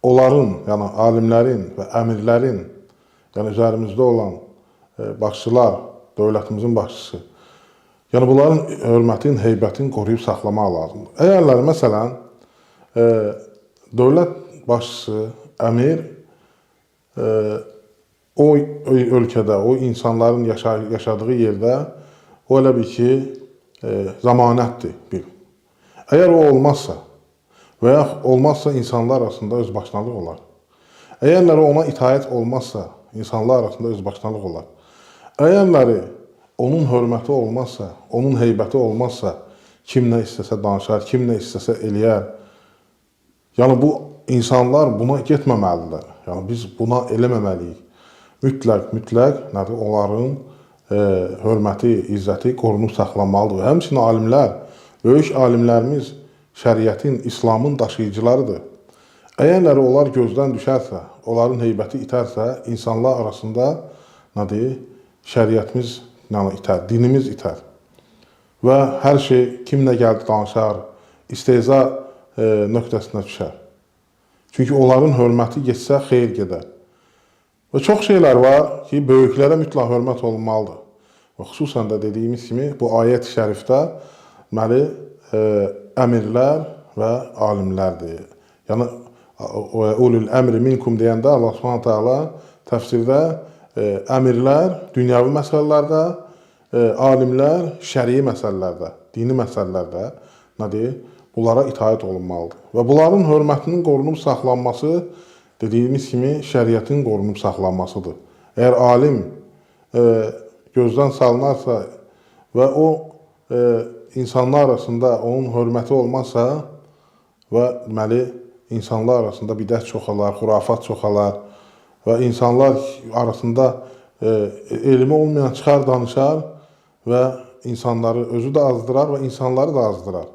onların, yəni alimlərin və əmirlərin, yəni üzərimizdə olan başçılar, dövlətimizin başçısı, yəni bunların hörmətin, heybətini qoruyub saxlamaq lazımdır. Əgərlər, məsələn, dövlət başçısı, əmir o ölkədə, o insanların yaşadığı yerdə o elə bir ki, zamanətdir bir. Əgər o olmazsa və ya olmazsa insanlar arasında özbaşınalıq olar. Əgərləri ona itaət olmazsa, insanlar arasında özbaşınalıq olar. Əgərləri onun hörməti olmazsa, onun heybəti olmazsa, kim nə istəsə danışar, kim nə istəsə eləyər. Yəni bu insanlar buna getməməlidirlər. Yəni biz buna eləməməliyik. Mütləq nədir? Onların hörməti, izzəti qorunub saxlanmalıdır. Həmçinin alimlər, böyük alimlərimiz şəriətin, İslamın daşıyıcılarıdır. Əgərləri onlar gözdən düşərsə, onların heybəti itərsə, insanlar arasında nədir? Şəriətimiz itər, dinimiz itər. Və hər şey kim nə gəldi danışar, istehza nöqtəsinə düşər. Çünki onların hörməti getsə, xeyir gedər. Və çox şeylər var ki, böyüklərə mütləq hörmət olunmalıdır. Və xüsusən də dediyimiz kimi, bu ayət-i şərifdə əmirlər və alimlərdir. Yəni, ulul əmri minkum deyəndə Allah Subhanahu Taala təfsirdə əmirlər dünyavi məsələlərdə, alimlər şərii məsələlərdə, dini məsələlərdə nədir? Bunlara itaət olunmalıdır. Və bunların hörmətinin qorunub saxlanması dediyimiz kimi şəriətin qorunub saxlanmasıdır. Əgər alim gözdən salınarsa və o insanlar arasında onun hörməti olmazsa və deməli insanlar arasında bidət çoxalar, xurafat çoxalar və insanlar arasında elmi olmayan çıxar danışar və insanları özü də azdırar və insanları da azdırar.